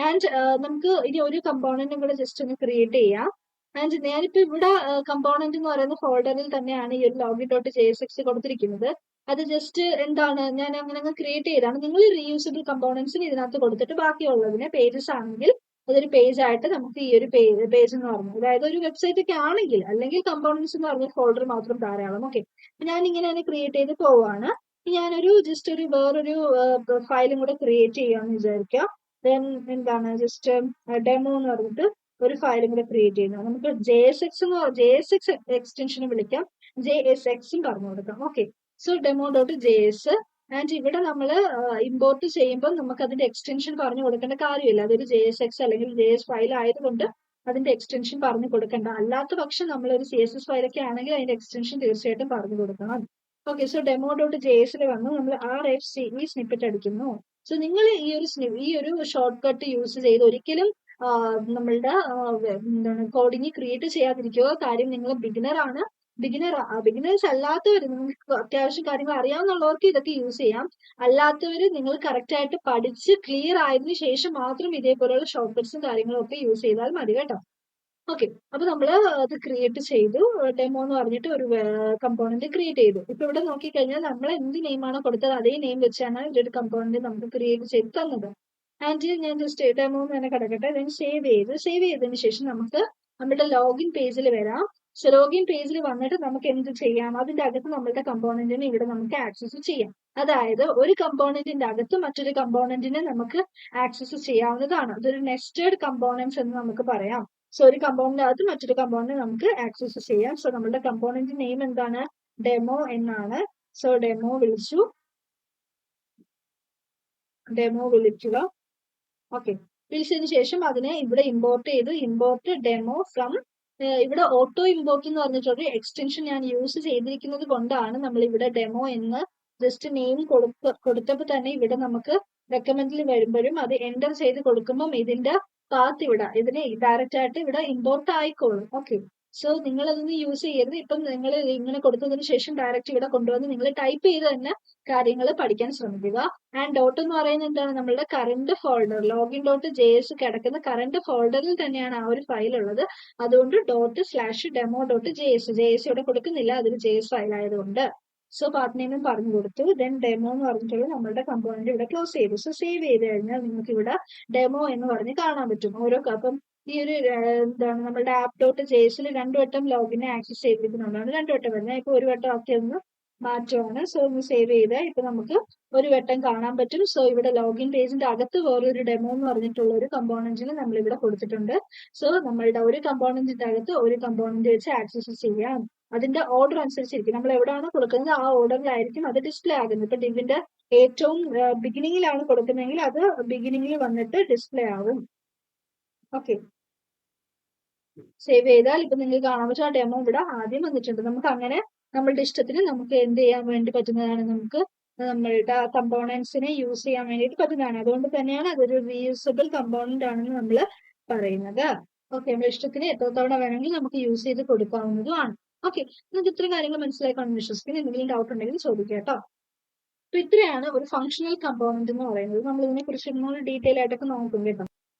ആൻഡ് നമുക്ക് ഇനി ഒരു കമ്പോണന്റും കൂടെ ജസ്റ്റ് ഒന്ന് ക്രിയേറ്റ് ചെയ്യാം. ആൻഡ് ഞാനിപ്പോ ഇവിടെ കമ്പോണന്റ് എന്ന് പറയുന്ന ഫോൾഡറിൽ തന്നെയാണ് ഈ ഒരു login.jsx കൊടുത്തിരിക്കുന്നത്. അത് ജസ്റ്റ് എന്താണ് ഞാൻ അങ്ങനെ ക്രിയേറ്റ് ചെയ്താണ്. നിങ്ങൾ റീയൂസബിൾ കമ്പോണൻസിന് ഇതിനകത്ത് കൊടുത്തിട്ട് ബാക്കിയുള്ളതിനെ പേജസ് ആണെങ്കിൽ അതൊരു പേജ് ആയിട്ട് നമുക്ക് ഈ ഒരു പേജ് എന്ന് പറഞ്ഞു, അതായത് ഒരു വെബ്സൈറ്റ് ഒക്കെ ആണെങ്കിൽ, അല്ലെങ്കിൽ കമ്പോണൻസ് എന്ന് പറഞ്ഞ ഫോൾഡർ മാത്രം ധാരാളം. ഓക്കെ, ഞാൻ ഇങ്ങനെ തന്നെ ക്രിയേറ്റ് ചെയ്ത് പോവാണ്. ഞാനൊരു ജസ്റ്റ് ഒരു വേറൊരു ഫയലും കൂടെ ക്രിയേറ്റ് ചെയ്യാമെന്ന് വിചാരിക്കാം. ദെൻ എന്താണ് ജസ്റ്റ് ഡെമോ എന്ന് പറഞ്ഞിട്ട് ഒരു ഫയലും കൂടെ ക്രിയേറ്റ് ചെയ്യുന്നത്. നമുക്ക് JSX എക്സ്റ്റൻഷന് വിളിക്കാം, JSX പറഞ്ഞു കൊടുക്കാം. Okay, so demo.js. ആൻഡ് ഇവിടെ നമ്മൾ ഇമ്പോർട്ട് ചെയ്യുമ്പോൾ നമുക്ക് അതിന്റെ എക്സ്റ്റൻഷൻ പറഞ്ഞു കൊടുക്കേണ്ട കാര്യമില്ല. അതൊരു JSX അല്ലെങ്കിൽ JS ഫയൽ ആയതുകൊണ്ട് അതിന്റെ എക്സ്റ്റൻഷൻ പറഞ്ഞു കൊടുക്കേണ്ട. അല്ലാത്ത പക്ഷം നമ്മളൊരു CSS ഫയലൊക്കെ ആണെങ്കിൽ അതിന്റെ എക്സ്റ്റൻഷൻ തീർച്ചയായിട്ടും പറഞ്ഞു കൊടുക്കണം. ഓക്കെ, സോ demo.jsൽ വന്ന് നമ്മൾ RFCE സ്നിപ്പറ്റ് അടിക്കുന്നു. സോ നിങ്ങൾ ഈ ഒരു ഷോർട്ട് കട്ട് യൂസ് ചെയ്ത് ഒരിക്കലും നമ്മളുടെ എന്താണ് കോഡിങ് ക്രിയേറ്റ് ചെയ്യാതിരിക്കുക. കാര്യം നിങ്ങൾ ബിഗിനേഴ്സ് അല്ലാത്തവർ, നിങ്ങൾക്ക് അത്യാവശ്യം കാര്യങ്ങൾ അറിയാവുന്നവർക്ക് ഇതൊക്കെ യൂസ് ചെയ്യാം. അല്ലാത്തവര് നിങ്ങൾ കറക്റ്റ് ആയിട്ട് പഠിച്ച് ക്ലിയർ ആയതിനു ശേഷം മാത്രം ഇതേപോലെയുള്ള ഷോർട്ട് കട്ട്സും കാര്യങ്ങളും ഒക്കെ യൂസ് ചെയ്താൽ മതി കേട്ടോ. ഓക്കെ, അപ്പൊ നമ്മൾ അത് ക്രിയേറ്റ് ചെയ്തു. ഡെമോ എന്ന് പറഞ്ഞിട്ട് ഒരു കമ്പോണന്റ് ക്രിയേറ്റ് ചെയ്തു. ഇപ്പൊ ഇവിടെ നോക്കിക്കഴിഞ്ഞാൽ നമ്മൾ എന്ത് നെയിമാണോ കൊടുത്തത് അതേ നെയിം വെച്ചാണ് ഇതൊരു കമ്പോണന്റ് നമുക്ക് ക്രിയേറ്റ് ചെയ്ത് തന്നത്. ആൻഡ് ഞാൻ ജസ്റ്റ് ഡെമോ എന്ന് തന്നെ കിടക്കട്ടെ. ദെൻ സേവ് ചെയ്തതിന് ശേഷം നമുക്ക് നമ്മുടെ ലോഗിൻ പേജിൽ വരാം. സോ ലോഗിൻ പേജിൽ വന്നിട്ട് നമുക്ക് എന്ത് ചെയ്യാം, അതിന്റെ അകത്ത് നമ്മളുടെ കമ്പോണന്റിനെ ഇവിടെ നമുക്ക് ആക്സസ് ചെയ്യാം. അതായത് ഒരു കമ്പോണന്റിന്റെ അകത്ത് മറ്റൊരു കമ്പോണന്റിനെ നമുക്ക് ആക്സസ് ചെയ്യാവുന്നതാണ്. ഇതൊരു നെസ്റ്റഡ് കമ്പോണൻസ് എന്ന് നമുക്ക് പറയാം. സോ ഒരു കമ്പോണന്റ് അകത്ത് മറ്റൊരു കമ്പോണന്റ് നമുക്ക് ആക്സസ് ചെയ്യാം. സോ നമ്മുടെ കമ്പോണന്റ് നെയിം എന്താണ്, ഡെമോ എന്നാണ്. സോ ഡെമോ വിളിക്കുക. ഓക്കെ, വിളിച്ചതിന് ശേഷം അതിനെ ഇവിടെ ഇമ്പോർട്ട് ചെയ്തു. ഇമ്പോർട്ട് ഡെമോ ഫ്രം, ഇവിടെ ഓട്ടോ ഇമ്പോർട്ട് എന്ന് പറഞ്ഞിട്ടൊരു എക്സ്റ്റൻഷൻ ഞാൻ യൂസ് ചെയ്തിരിക്കുന്നത് കൊണ്ടാണ് നമ്മൾ ഇവിടെ ഡെമോ എന്ന് ജസ്റ്റ് നെയിം കൊടുത്തപ്പോൾ തന്നെ ഇവിടെ നമുക്ക് റെക്കമെൻഡിൽ വരുമ്പോഴും അത് എൻ്റർ ചെയ്ത് കൊടുക്കുമ്പോൾ ഇതിന്റെ പാത്ത് ഇവിടെ ഇതിനെ ഡയറക്റ്റ് ആയിട്ട് ഇവിടെ ഇമ്പോർട്ട് ആയിക്കോളും. ഓക്കെ, സോ നിങ്ങൾ അതൊന്ന് യൂസ് ചെയ്യരുത്. ഇപ്പം നിങ്ങൾ ഇങ്ങനെ കൊടുത്തതിന് ശേഷം ഡയറക്റ്റ് ഇവിടെ കൊണ്ടുവന്ന് നിങ്ങൾ ടൈപ്പ് ചെയ്ത് തന്നെ കാര്യങ്ങൾ പഠിക്കാൻ ശ്രമിക്കുക. ആൻഡ് ഡോട്ട് എന്ന് പറയുന്നത് എന്താണ്, നമ്മളുടെ കറണ്ട് ഫോൾഡർ login.js കിടക്കുന്ന കറണ്ട് ഫോൾഡറിൽ തന്നെയാണ് ആ ഒരു ഫയൽ ഉള്ളത്. അതുകൊണ്ട് ./demo.js ഇവിടെ കൊടുക്കുന്നില്ല, അതൊരു JS ഫയൽ ആയതുകൊണ്ട്. സോ പാർട്ട് നെയിമും പറഞ്ഞു കൊടുത്തു. ദെൻ ഡെമോ എന്ന് പറഞ്ഞിട്ടുള്ള നമ്മളുടെ കമ്പോണന്റ് ഇവിടെ ക്ലോസ് ചെയ്തു. സോ സേവ് ചെയ്ത് കഴിഞ്ഞാൽ നിങ്ങൾക്ക് ഇവിടെ ഡെമോ എന്ന് പറഞ്ഞ് കാണാൻ പറ്റും. അപ്പം ഈ ഒരു എന്താണ് നമ്മുടെ app.jsൽ 2 വട്ടം ലോഗിനെ ആക്സസ് ചെയ്തിരിക്കുന്നുണ്ടാണ്. 2 വട്ടം വരുന്നത്. ഇപ്പൊ ഒരു വട്ടം ആക്കി ഒന്ന് മാറ്റുവാണ്. സോ ഒന്ന് സേവ് ചെയ്ത് ഇപ്പൊ നമുക്ക് ഒരു വട്ടം കാണാൻ പറ്റും. സോ ഇവിടെ ലോഗിൻ പേജിന്റെ അകത്ത് വേറൊരു ഡെമോ എന്ന് പറഞ്ഞിട്ടുള്ള ഒരു കമ്പോണന്റിന് നമ്മൾ ഇവിടെ കൊടുത്തിട്ടുണ്ട്. സോ നമ്മളുടെ ഒരു കമ്പോണന്റിന്റെ അകത്ത് ഒരു കമ്പോണന്റ് വെച്ച് ആക്സസ് ചെയ്യാം. അതിന്റെ ഓർഡർ അനുസരിച്ചിരിക്കും, നമ്മൾ എവിടെയാണോ കൊടുക്കുന്നത് ആ ഓർഡറിലായിരിക്കും അത് ഡിസ്പ്ലേ ആകുന്നത്. ഇപ്പൊ ഡിവിന്റെ ഏറ്റവും ബിഗിനിങ്ങിലാണ് കൊടുക്കുന്നതെങ്കിൽ അത് ബിഗിനിങ്ങിൽ വന്നിട്ട് ഡിസ്പ്ലേ ആവും. ഓക്കെ, സേവ് ചെയ്താൽ ഇപ്പൊ നിങ്ങൾക്ക് കാണാൻ പറ്റും ആ ഡെമോ ഇവിടെ ആദ്യം വന്നിട്ടുണ്ട്. നമുക്ക് അങ്ങനെ നമ്മളുടെ ഇഷ്ടത്തിന് നമുക്ക് എന്ത് ചെയ്യാൻ വേണ്ടി പറ്റുന്നതാണ്, നമുക്ക് നമ്മളുടെ കമ്പോണൻസിനെ യൂസ് ചെയ്യാൻ വേണ്ടിയിട്ട് പറ്റുന്നതാണ്. അതുകൊണ്ട് തന്നെയാണ് അതൊരു റീയൂസബിൾ കമ്പോണന്റ് ആണെന്ന് നമ്മൾ പറയുന്നത്. ഓക്കെ, നമ്മുടെ ഇഷ്ടത്തിന് എത്ര തവണ വേണമെങ്കിൽ നമുക്ക് യൂസ് ചെയ്ത് കൊടുക്കാവുന്നതുമാണ്. ഓക്കെ, നിങ്ങൾക്ക് ഇത്രയും കാര്യങ്ങൾ മനസ്സിലാക്കാമെന്ന് വിശ്വസിക്കുന്നു. എന്തെങ്കിലും ഡൗട്ട് ഉണ്ടെങ്കിൽ ചോദിക്കാം കേട്ടോ. അപ്പൊ ഇത്രയാണ് ഒരു ഫങ്ഷണൽ കമ്പോണന്റ് എന്ന് പറയുന്നത്. നമ്മൾ ഇതിനെ കുറിച്ച് ಇನ್ನೊಂದು ഡീറ്റെയിൽ ആയിട്ടൊക്കെ നോക്കും കേട്ടോ.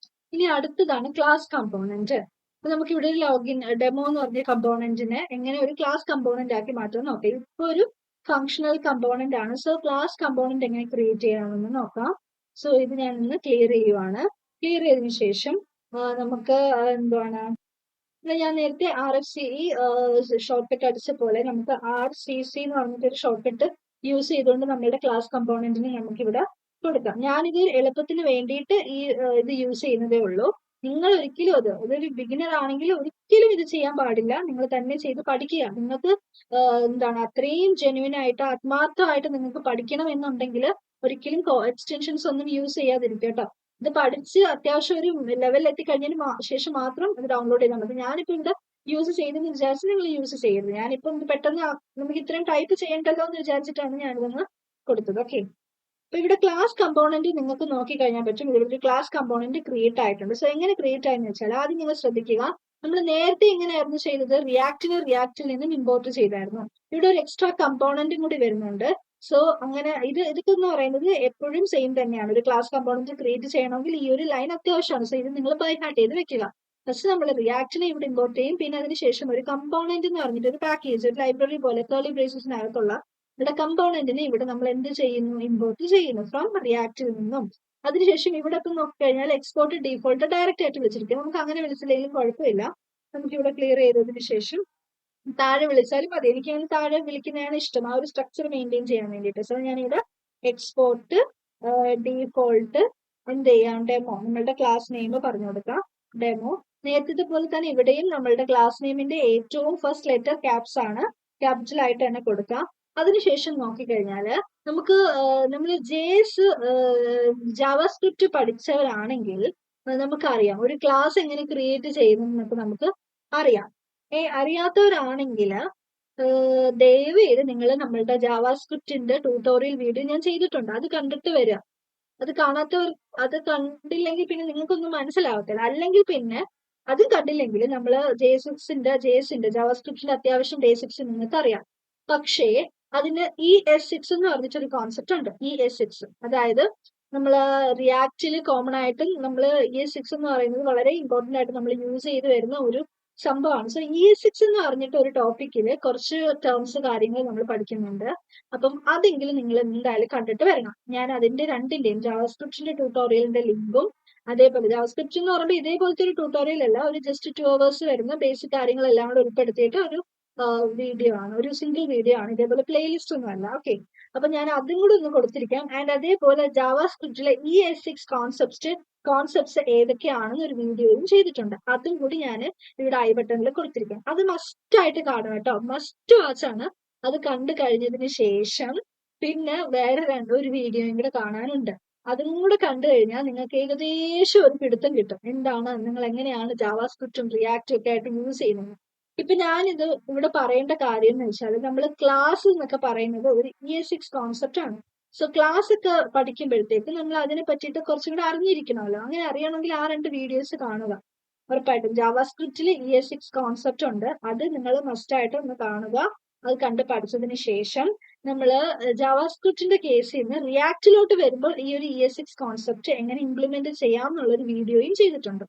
ഇനി അടുത്തതാണ് ക്ലാസ് കമ്പോണന്റ്. അപ്പൊ നമുക്ക് ഇവിടെ ഒരു ലോഗിൻ ഡെമോ എന്ന് പറഞ്ഞ കമ്പോണന്റിനെ എങ്ങനെ ഒരു ക്ലാസ് കമ്പോണന്റ് ആക്കി മാറ്റാൻ നോക്കാം. ഇപ്പൊ ഒരു ഫങ്ഷണൽ കമ്പോണന്റ് ആണ്. സോ ക്ലാസ് കമ്പോണന്റ് എങ്ങനെ ക്രിയേറ്റ് ചെയ്യാമെന്ന് നോക്കാം. സോ ഇത് ഞാൻ ഇന്ന് ക്ലിയർ ചെയ്യുവാണ്. ക്ലിയർ ചെയ്തതിനു ശേഷം നമുക്ക് എന്താണ്, ഞാൻ നേരത്തെ RFCE ഷോർട്ട് കട്ട് അടിച്ച പോലെ നമുക്ക് RCC എന്ന് പറഞ്ഞിട്ടൊരു ഷോർട്ട് കട്ട് യൂസ് ചെയ്തുകൊണ്ട് നമ്മളുടെ ക്ലാസ് കമ്പോണന്റിന് നമുക്ക് ഇവിടെ കൊടുക്കാം. ഞാനിത് എളുപ്പത്തിന് വേണ്ടിയിട്ട് ഇത് യൂസ് ചെയ്യുന്നതേ ഉള്ളൂ. നിങ്ങൾ ഒരിക്കലും അതൊരു ബിഗിനർ ആണെങ്കിൽ ഒരിക്കലും ഇത് ചെയ്യാൻ പാടില്ല. നിങ്ങൾ തന്നെ ചെയ്ത് പഠിക്കുക. നിങ്ങൾക്ക് എന്താണ് അത്രയും ജെന്യുവൻ ആയിട്ട് ആത്മാർത്ഥമായിട്ട് നിങ്ങൾക്ക് പഠിക്കണം എന്നുണ്ടെങ്കിൽ ഒരിക്കലും എക്സ്റ്റൻഷൻസ് ഒന്നും യൂസ് ചെയ്യാതിരിക്കുക കേട്ടോ. ഇത് പഠിച്ച് അത്യാവശ്യം ഒരു ലെവലിൽ എത്തിക്കഴിഞ്ഞതിന് ശേഷം മാത്രം ഇത് ഡൗൺലോഡ് ചെയ്താൽ മതി. ഞാനിപ്പോ ഇവിടെ യൂസ് ചെയ്തെന്ന് വിചാരിച്ച് നിങ്ങൾ യൂസ് ചെയ്യരുത്. ഞാനിപ്പം പെട്ടെന്ന് നമുക്ക് ഇത്രയും ടൈപ്പ് ചെയ്യണ്ടല്ലോ എന്ന് വിചാരിച്ചിട്ടാണ് ഞാനിതൊന്ന് കൊടുത്തത്. ഓക്കെ, അപ്പൊ ഇവിടെ ക്ലാസ് കമ്പോണന്റ് നിങ്ങൾക്ക് നോക്കി കഴിഞ്ഞാൽ പറ്റും. ഇവിടെ ഒരു ക്ലാസ് കമ്പോണന്റ് ക്രിയേറ്റ് ആയിട്ടുണ്ട്. സോ എങ്ങനെ ക്രിയേറ്റ് ആയെന്ന് വെച്ചാൽ ആദ്യം നിങ്ങൾ ശ്രദ്ധിക്കുക, നമ്മൾ നേരത്തെ എങ്ങനെയായിരുന്നു ചെയ്തത്, റിയാക്റ്റിൽ നിന്നും ഇമ്പോർട്ട് ചെയ്തായിരുന്നു. ഇവിടെ ഒരു എക്സ്ട്രാ കമ്പോണന്റും കൂടി വരുന്നുണ്ട്. സോ അങ്ങനെ ഇതൊക്കെ എന്ന് പറയുന്നത് എപ്പോഴും സെയിം തന്നെയാണ്. ഒരു ക്ലാസ് കമ്പോണന്റ് ക്രിയേറ്റ് ചെയ്യണമെങ്കിൽ ഈ ഒരു ലൈൻ അത്യാവശ്യമാണ്. സോ ഇത് നിങ്ങൾ ബൈ ഹാർട്ട് ചെയ്ത് വെക്കുക. ഫസ്റ്റ് നമ്മൾ റിയാക്റ്റിനെ ഇവിടെ ഇമ്പോർട്ട് ചെയ്യും. പിന്നെ അതിനുശേഷം ഒരു കമ്പോണന്റ് എന്ന് പറഞ്ഞിട്ട് ഒരു പാക്കേജ്, ഒരു ലൈബ്രറി പോലെ കേർലി ബ്രേസസിനകത്തുള്ള ഇവിടെ കമ്പോണന്റിനെ ഇവിടെ നമ്മൾ എന്ത് ചെയ്യുന്നു, ഇമ്പോർട്ട് ചെയ്യുന്നു ഫ്രം റിയാക്റ്റിൽ നിന്നും. അതിനുശേഷം ഇവിടെ ഇപ്പം നോക്കിക്കഴിഞ്ഞാൽ എക്സ്പോർട്ട് ഡീഫോൾട്ട് ഡയറക്റ്റ് ആയിട്ട് വിളിച്ചിരിക്കും. നമുക്ക് അങ്ങനെ വിളിച്ചില്ലെങ്കിലും കുഴപ്പമില്ല. നമുക്ക് ഇവിടെ ക്ലിയർ ചെയ്തതിന് ശേഷം താഴെ വിളിച്ചാലും മതി. എനിക്ക് അങ്ങനെ താഴെ വിളിക്കുന്നതാണ് ഇഷ്ടം, ആ ഒരു സ്ട്രക്ചർ മെയിൻറ്റെയിൻ ചെയ്യാൻ വേണ്ടിയിട്ട്. സോ ഞാനിവിടെ എക്സ്പോർട്ട് ഡീഫോൾട്ട് എന്ത് ചെയ്യാം, ഡെമോ, നമ്മളുടെ ക്ലാസ് നെയിം പറഞ്ഞു കൊടുക്കാം, ഡെമോ. നേരത്തെ പോലെ തന്നെ ഇവിടെയും നമ്മളുടെ ക്ലാസ് നെയിമിന്റെ ഏറ്റവും ഫസ്റ്റ് ലെറ്റർ ക്യാപ്സ് ആണ്, ക്യാപിറ്റൽ ആയിട്ട് തന്നെ കൊടുക്കാം. അതിനുശേഷം നോക്കിക്കഴിഞ്ഞാല് നമുക്ക് നമ്മൾ ജെഎസ് ജാവാസ്ക്രിപ്റ്റ് പഠിച്ചവരാണെങ്കിൽ നമുക്കറിയാം ഒരു ക്ലാസ് എങ്ങനെ ക്രിയേറ്റ് ചെയ്യുന്നു എന്നൊക്കെ നമുക്ക് അറിയാം. അറിയാത്തവരാണെങ്കിൽ ദയവ് ചെയ്ത് നിങ്ങൾ നമ്മളുടെ ജാവാസ്ക്രിപ്റ്റിന്റെ ട്യൂട്ടോറിയൽ വീഡിയോ ഞാൻ ചെയ്തിട്ടുണ്ട്, അത് കണ്ടിട്ട് വരിക. അത് കാണാത്തവർ, അത് കണ്ടില്ലെങ്കിൽ പിന്നെ നിങ്ങൾക്കൊന്നും മനസ്സിലാവത്തില്ല. അല്ലെങ്കിൽ പിന്നെ അത് കണ്ടില്ലെങ്കിൽ നമ്മൾ ജെഎസിന്റെ ജാവാസ്ക്രിപ്റ്റിന്റെ അത്യാവശ്യം ബേസിക്സ് നിങ്ങൾക്ക് അറിയാം. പക്ഷേ അതിന് ES6 എന്ന് പറഞ്ഞിട്ടൊരു കോൺസെപ്റ്റ് ഉണ്ട്. ES6 അതായത് നമ്മൾ റിയാക്റ്റിൽ കോമൺ ആയിട്ടും നമ്മൾ ES6 എന്ന് പറയുന്നത് വളരെ ഇമ്പോർട്ടന്റ് ആയിട്ട് നമ്മൾ യൂസ് ചെയ്ത് വരുന്ന ഒരു സംഭവമാണ്. സോ ES6 എന്ന് പറഞ്ഞിട്ട് ഒരു ടോപ്പിക്കിൽ കുറച്ച് ടേംസ് കാര്യങ്ങൾ നമ്മൾ പഠിക്കുന്നുണ്ട്. അപ്പം അതെങ്കിലും നിങ്ങൾ എന്തായാലും കണ്ടിട്ട് വരണം. ഞാൻ അതിന്റെ രണ്ടിന്റെയും ജാവാസ്ക്രിപ്റ്റിന്റെ ട്യൂട്ടോറിയലിന്റെ ലിങ്കും അതേപോലെ ജാവാസ്ക്രിപ്റ്റ് എന്ന് പറയുമ്പോൾ ഇതേപോലത്തെ ഒരു ട്യൂട്ടോറിയൽ അല്ല, ഒരു ജസ്റ്റ് 2 hours വരുന്ന ബേസിക് കാര്യങ്ങളെല്ലാം കൂടെ ഉൾപ്പെടുത്തിയിട്ട് ഒരു വീഡിയോ ആണ്, ഒരു സിംഗിൾ വീഡിയോ ആണ്, ഇതേപോലെ പ്ലേലിസ്റ്റ് ഒന്നും അല്ല. ഓക്കെ, അപ്പൊ ഞാൻ അതും കൂടെ ഒന്ന് കൊടുത്തിരിക്കാം. ആൻഡ് അതേപോലെ ജാവാസ്ക്രിപ്റ്റിലെ ES6 കോൺസെപ്റ്റ്സ് ഏതൊക്കെയാണെന്ന് ഒരു വീഡിയോയും ചെയ്തിട്ടുണ്ട്, അതും കൂടി ഞാൻ ഇവിടെ ഐ ബട്ടണിൽ കൊടുത്തിരിക്കാം. അത് മസ്റ്റ് ആയിട്ട് കാണുക കേട്ടോ, മസ്റ്റ് വാച്ച് ആണ്. അത് കണ്ടു കഴിഞ്ഞതിന് ശേഷം പിന്നെ വേറെ ഒരു വീഡിയോയും കൂടെ കാണാനുണ്ട്. അതും കൂടെ കണ്ടു കഴിഞ്ഞാൽ നിങ്ങൾക്ക് ഏകദേശം ഒരു പിടുത്തം കിട്ടും, എന്താണ് നിങ്ങൾ എങ്ങനെയാണ് ജാവാസ്ക്രിപ്റ്റും റിയാക്റ്റും ഒക്കെ ആയിട്ട് യൂസ് ചെയ്യുന്നത്. ഇപ്പൊ ഞാനിത് ഇവിടെ പറയേണ്ട കാര്യം എന്ന് വെച്ചാൽ നമ്മൾ ക്ലാസ് എന്നൊക്കെ പറയുന്നത് ഒരു ES6 കോൺസെപ്റ്റ് ആണ്. സോ ക്ലാസ് ഒക്കെ പഠിക്കുമ്പോഴത്തേക്ക് നമ്മൾ അതിനെ പറ്റിയിട്ട് കുറച്ചും കൂടെ അറിഞ്ഞിരിക്കണമല്ലോ. അങ്ങനെ അറിയണമെങ്കിൽ ആ 2 വീഡിയോസ് കാണുക ഉറപ്പായിട്ടും. ജാവാസ്ക്രിപ്റ്റിൽ ES6 കോൺസെപ്റ്റ് ഉണ്ട്, അത് നിങ്ങൾ മസ്റ്റ് ആയിട്ട് ഒന്ന് കാണുക. അത് കണ്ട് പഠിച്ചതിന് ശേഷം നമ്മൾ ജാവാസ്ക്രിപ്റ്റിന്റെ കേസിൽ നിന്ന് റിയാക്റ്റിലോട്ട് വരുമ്പോൾ ഈ ഒരു ES6 കോൺസെപ്റ്റ് എങ്ങനെ ഇംപ്ലിമെന്റ് ചെയ്യാം എന്നുള്ളൊരു വീഡിയോയും ചെയ്തിട്ടുണ്ട്,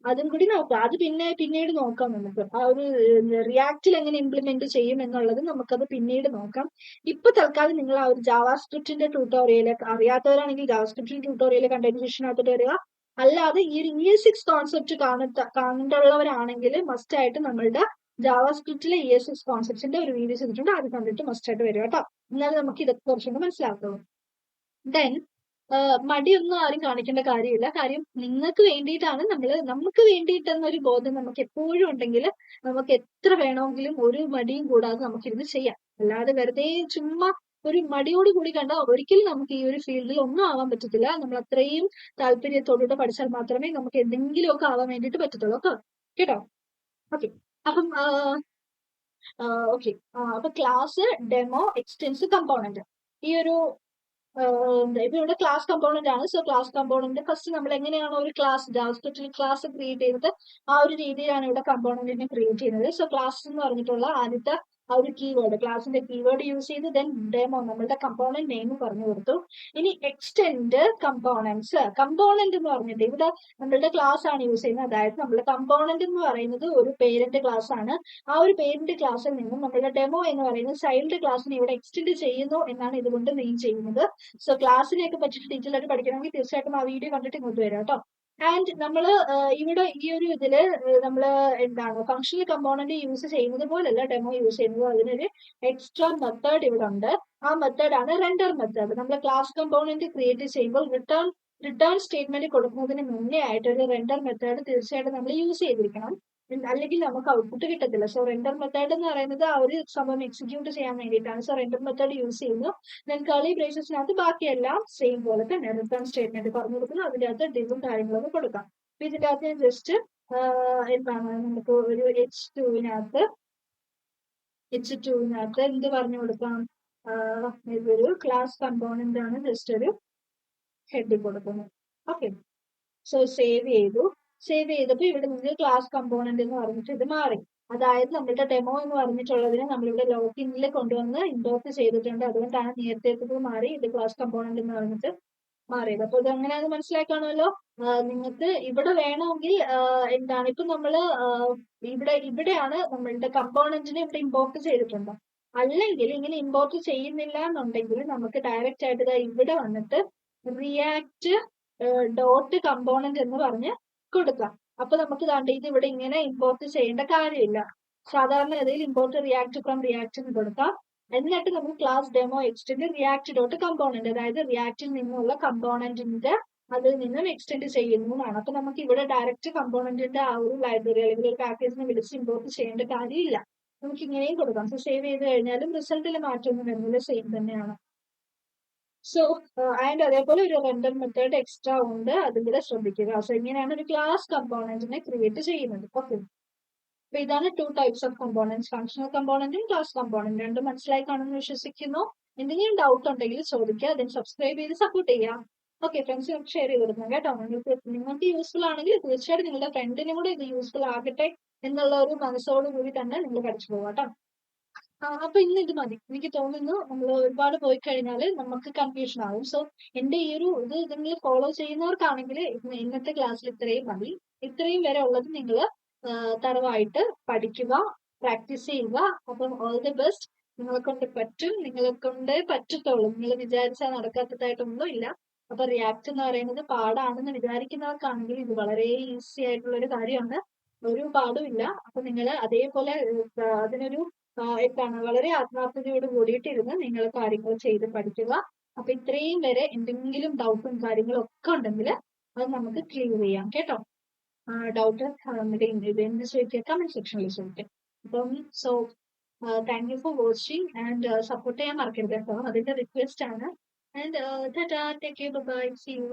അതും കൂടി നോക്കാം. അത് പിന്നീട് നോക്കാം. നമുക്ക് ആ ഒരു റിയാക്റ്റിൽ എങ്ങനെ ഇംപ്ലിമെന്റ് ചെയ്യും എന്നുള്ളത് നമുക്കത് പിന്നീട് നോക്കാം. ഇപ്പൊ തൽക്കാലം നിങ്ങൾ ആ ഒരു ജാവാസ്ക്രിപ്റ്റിന്റെ ട്യൂട്ടോറിയൽ അറിയാത്തവരാണെങ്കിൽ ജാവാസ്ക്രിപ്റ്റിന്റെ ട്യൂട്ടോറിയൽ കണ്ടതിന് ശേഷം അകത്തോട്ട് വരിക. അല്ലാതെ ഈ ഒരു ES6 കോൺസെപ്റ്റ് കണ്ടുള്ളവരാണെങ്കിൽ മസ്റ്റ് ആയിട്ട് നമ്മളുടെ ജാവാസ്ക്രിപ്റ്റിലെ ES6 കോൺസെപ്റ്റിന്റെ ഒരു വീഡിയോ ചെയ്തിട്ടുണ്ട്, അത് കണ്ടിട്ട് മസ്റ്റ് ആയിട്ട് വരിക കേട്ടോ. എന്നാലും നമുക്ക് ഇതൊക്കെ കുറച്ചുകൂടെ മനസ്സിലാക്കുള്ളൂ. ദെൻ മടിയൊന്നും ആരും കാണിക്കേണ്ട കാര്യമില്ല. കാര്യം നിങ്ങൾക്ക് വേണ്ടിയിട്ടാണ് നമുക്ക് വേണ്ടിയിട്ടെന്നൊരു ബോധം നമുക്ക് എപ്പോഴും ഉണ്ടെങ്കിൽ നമുക്ക് എത്ര വേണമെങ്കിലും ഒരു മടിയും കൂടാതെ നമുക്കിരുന്ന് ചെയ്യാം. അല്ലാതെ വെറുതെ ചുമ്മാ ഒരു മടിയോട് കൂടി കണ്ടാൽ ഒരിക്കലും നമുക്ക് ഈ ഒരു ഫീൽഡിൽ ഒന്നും ആവാൻ പറ്റത്തില്ല. നമ്മൾ അത്രയും താല്പര്യത്തോടുകൂടെ പഠിച്ചാൽ മാത്രമേ നമുക്ക് എന്തെങ്കിലുമൊക്കെ ആവാൻ വേണ്ടിയിട്ട് പറ്റത്തുള്ളൂ കേട്ടോ. ഓക്കെ, അപ്പം ഓക്കെ, അപ്പൊ ക്ലാസ്, ഡെമോ, എക്സ്റ്റെൻസ്, കമ്പോണന്റ്, ഈ ഒരു ഇപ്പൊ ഇവിടെ ക്ലാസ് കമ്പോണന്റ് ആണ്. സോ ക്ലാസ് കമ്പോണന്റ് ഫസ്റ്റ് നമ്മൾ എങ്ങനെയാണോ ഒരു ക്ലാസ് ജാവാസ്ക്രിപ്റ്റിൽ ക്ലാസ് ക്രിയേറ്റ് ചെയ്തത് ആ ഒരു രീതിയിലാണ് ഇവിടെ കമ്പോണന്റിനെ ക്രിയേറ്റ് ചെയ്യുന്നത്. സോ ക്ലാസ് എന്ന് പറഞ്ഞിട്ടുള്ള ആദ്യത്തെ ആ ഒരു കീവേഡ്, ക്ലാസിന്റെ കീവേഡ് യൂസ് ചെയ്ത് ദെൻ ഡെമോ നമ്മളുടെ കമ്പോണന്റ് നെയിം പറഞ്ഞു കൊടുത്തു. ഇനി എക്സ്റ്റെൻഡ് കമ്പോണന്റ്സ്. കമ്പോണന്റ് എന്ന് പറഞ്ഞിട്ട് ഇവിടെ നമ്മളുടെ ക്ലാസ് ആണ് യൂസ് ചെയ്യുന്നത്. അതായത് നമ്മുടെ കമ്പോണന്റ് എന്ന് പറയുന്നത് ഒരു പേരന്റ് ക്ലാസ് ആണ്. ആ ഒരു പേരന്റ് ക്ലാസ്സിൽ നിന്നും നമ്മളുടെ ഡെമോ എന്ന് പറയുന്ന ചൈൽഡ് ക്ലാസ്സിനെ ഇവിടെ എക്സ്റ്റെൻഡ് ചെയ്യുന്നു എന്നാണ് ഇതുകൊണ്ട് മെയിൻ ചെയ്യുന്നത്. സോ ക്ലാസ്സിനെയൊക്കെ പറ്റിയിട്ട് ഡീറ്റെയിൽ ആയിട്ട് പഠിക്കണമെങ്കിൽ തീർച്ചയായിട്ടും ആ വീഡിയോ കണ്ടിട്ട് ഇങ്ങോട്ട് വരാം കേട്ടോ. ആൻഡ് നമ്മൾ ഇവിടെ ഈ ഒരു ഇതില് നമ്മൾ എന്താണ് ഫങ്ഷണൽ കമ്പോണന്റ് യൂസ് ചെയ്യുന്നത് പോലല്ല ഡെമോ യൂസ് ചെയ്യുന്നത്. അതിനൊരു എക്സ്ട്രാ മെത്തേഡ് ഇവിടെ ഉണ്ട്. ആ മെത്തേഡ് ആണ് റെൻഡർ മെത്തേഡ്. നമ്മൾ ക്ലാസ് കമ്പോണന്റ് ക്രിയേറ്റ് ചെയ്യുമ്പോൾ റിട്ടേൺ സ്റ്റേറ്റ്മെന്റ് കൊടുക്കുന്നതിന് മുന്നേ ആയിട്ട് ഒരു റെൻഡർ മെത്തേഡ് തീർച്ചയായിട്ടും നമ്മൾ യൂസ് ചെയ്തിരിക്കണം, അല്ലെങ്കിൽ നമുക്ക് ഔട്ട്പുട്ട് കിട്ടത്തില്ല. സോ റെൻഡർ മെത്തേഡ് എന്ന് പറയുന്നത് ആ ഒരു സംഭവം എക്സിക്യൂട്ട് ചെയ്യാൻ വേണ്ടിയിട്ടാണ്. സോ റെൻഡർ മെത്തേഡ് യൂസ് ചെയ്യുന്നു. ദെൻ കർലി ബ്രേസസിനകത്ത് ബാക്കിയെല്ലാം സെയിം പോലെ തന്നെ റിട്ടേൺ സ്റ്റേറ്റ്മെന്റ് പറഞ്ഞു കൊടുക്കുന്നു. അതിന്റെ അകത്ത് ഡിവും കാര്യങ്ങളൊക്കെ കൊടുക്കാം. അപ്പൊ ഇതിന്റെ അകത്ത് ഞാൻ ജസ്റ്റ് എന്താണ് നമുക്ക് ഒരു H2വിനകത്ത് എന്ത് പറഞ്ഞു കൊടുക്കാം, ഇതൊരു ക്ലാസ് കമ്പോണന്റ് ആണ്, ജസ്റ്റ് ഒരു ഹെഡ് കൊടുക്കുന്നു. ഓക്കെ, സോ സേവ് ചെയ്തപ്പോൾ ഇവിടെ നിങ്ങൾക്ക് ക്ലാസ് കമ്പോണന്റ് എന്ന് പറഞ്ഞിട്ട് ഇത് മാറി. അതായത് നമ്മളുടെ ഡെമോ എന്ന് പറഞ്ഞിട്ടുള്ളതിനെ നമ്മളിവിടെ ലോഗിനിൽ കൊണ്ടുവന്ന് ഇമ്പോർട്ട് ചെയ്തിട്ടുണ്ട്. അതുകൊണ്ടാണ് നേരത്തെ മാറി ഇത് ക്ലാസ് കമ്പോണന്റ് എന്ന് പറഞ്ഞിട്ട് മാറിയത്. അപ്പൊ ഇത് എങ്ങനെയാണെന്ന് മനസ്സിലാക്കണമല്ലോ. നിങ്ങൾക്ക് ഇവിടെ വേണമെങ്കിൽ എന്താണ് ഇപ്പൊ നമ്മള് ഇവിടെയാണ് നമ്മളുടെ കമ്പോണന്റിനെ ഇവിടെ ഇമ്പോർട്ട് ചെയ്തിട്ടുണ്ട്. അല്ലെങ്കിൽ ഇങ്ങനെ ഇമ്പോർട്ട് ചെയ്യുന്നില്ല എന്നുണ്ടെങ്കിൽ നമുക്ക് ഡയറക്റ്റ് ആയിട്ട് ദാ ഇവിടെ വന്നിട്ട് റിയാക്ട് ഡോട്ട് കമ്പോണന്റ് എന്ന് പറഞ്ഞ് കൊടുക്കാം. അപ്പൊ നമുക്ക് ദാണ്ട് ഇത് ഇവിടെ ഇങ്ങനെ ഇമ്പോർട്ട് ചെയ്യേണ്ട കാര്യമില്ല. സാധാരണ ഗതിയിൽ ഇമ്പോർട്ട് റിയാക്ട് ഫ്രം റിയാക്ട് എന്ന് കൊടുക്കാം. എന്നിട്ട് നമുക്ക് class demo extend react dot component, അതായത് റിയാക്റ്റിൽ നിന്നുള്ള കമ്പോണന്റിന്റെ അതിൽ നിന്നും എക്സ്റ്റെൻഡ് ചെയ്യുന്നു എന്നാണ്. അപ്പൊ നമുക്ക് ഇവിടെ ഡയറക്റ്റ് കമ്പോണന്റിന്റെ ആ ഒരു ലൈബ്രറി അല്ലെങ്കിൽ ഒരു പാക്കേജിനെ വിളിച്ച് ഇമ്പോർട്ട് ചെയ്യേണ്ട കാര്യമില്ല. നമുക്ക് ഇങ്ങനെയും കൊടുക്കാം. സോ സേവ് ചെയ്ത് കഴിഞ്ഞാലും റിസൾട്ടിൽ മാറ്റമൊന്നും വരുന്നില്ല, സെയിം തന്നെയാണ്. സോ ആൻഡ് അതേപോലെ ഒരു റെൻഡർ മെത്തേഡ് എക്സ്ട്രാ ഉണ്ട്, അതും കൂടെ ശ്രദ്ധിക്കുക. സോ ഇങ്ങനെയാണ് ഒരു ക്ലാസ് കമ്പോണന്റിനെ ക്രിയേറ്റ് ചെയ്യുന്നത്. ഓക്കെ, അപ്പൊ ഇതാണ് 2 ടൈപ്സ് ഓഫ് കമ്പോണന്റ്സ്, ഫങ്ഷണൽ കമ്പോണന്റും ക്ലാസ് കമ്പോണന്റ്. രണ്ടും മനസ്സിലായി കാണുമെന്ന് വിശ്വസിക്കുന്നു. എന്തെങ്കിലും ഡൗട്ട് ഉണ്ടെങ്കിൽ ചോദിക്കുക, അതിന് സബ്സ്ക്രൈബ് ചെയ്ത് സപ്പോർട്ട് ചെയ്യാം. ഓക്കെ, ഫ്രണ്ട്സിനൊക്കെ ഷെയർ ചെയ്ത് കൊടുക്കണം കേട്ടോ. നിങ്ങൾക്ക് യൂസ്ഫുൾ ആണെങ്കിൽ തീർച്ചയായിട്ടും നിങ്ങളുടെ ഫ്രണ്ടിനും കൂടെ ഇത് യൂസ്ഫുൾ ആകട്ടെ എന്നുള്ള ഒരു മനസ്സോടു കൂടി തന്നെ നിങ്ങൾ പഠിച്ചു പോകാം. അപ്പൊ ഇന്ന് ഇത് മതി. എനിക്ക് തോന്നുന്നു നമ്മൾ ഒരുപാട് പോയി കഴിഞ്ഞാൽ നമുക്ക് കൺഫ്യൂഷൻ ആവും. സോ എന്റെ ഈ ഒരു ഇത് നിങ്ങൾ ഫോളോ ചെയ്യുന്നവർക്കാണെങ്കിൽ ഇന്നത്തെ ക്ലാസ്സിൽ ഇത്രയും മതി. ഇത്രയും വരെ ഉള്ളത് നിങ്ങൾ തറവായിട്ട് പഠിക്കുക, പ്രാക്ടീസ് ചെയ്യുക. അപ്പം ഓൾ ദി ബെസ്റ്റ്. നിങ്ങളെ കൊണ്ട് പറ്റും, നിങ്ങളെ കൊണ്ട് പറ്റത്തുള്ളൂ. നിങ്ങൾ വിചാരിച്ചാൽ നടക്കാത്തതായിട്ടൊന്നും ഇല്ല. അപ്പൊ റിയാക്ട് എന്ന് പറയുന്നത് പാടാണെന്ന് വിചാരിക്കുന്നവർക്കാണെങ്കിൽ ഇത് വളരെ ഈസി ആയിട്ടുള്ള ഒരു കാര്യമാണ്. ഒരു പാടും ഇല്ല. അപ്പൊ നിങ്ങൾ അതേപോലെ അതിനൊരു എന്താണ് വളരെ ആത്മാർത്ഥതയോട് കൂടിയിട്ടിരുന്ന് നിങ്ങൾ കാര്യങ്ങൾ ചെയ്ത് പഠിക്കുക. അപ്പൊ ഇത്രയും വരെ എന്തെങ്കിലും ഡൗട്ടും കാര്യങ്ങളും ഒക്കെ ഉണ്ടെങ്കിൽ അത് നമുക്ക് ക്ലിയർ ചെയ്യാം കേട്ടോ. ഡൗട്ട് എന്ത് ചോദിക്കുക, കമന്റ് സെക്ഷനിൽ ചോദിക്കാം. അപ്പം so thank you for watching and support ചെയ്യാൻ മറക്കരുത് കേട്ടോ, അതിന്റെ റിക്വസ്റ്റ് ആണ്. And take care, bye, see U.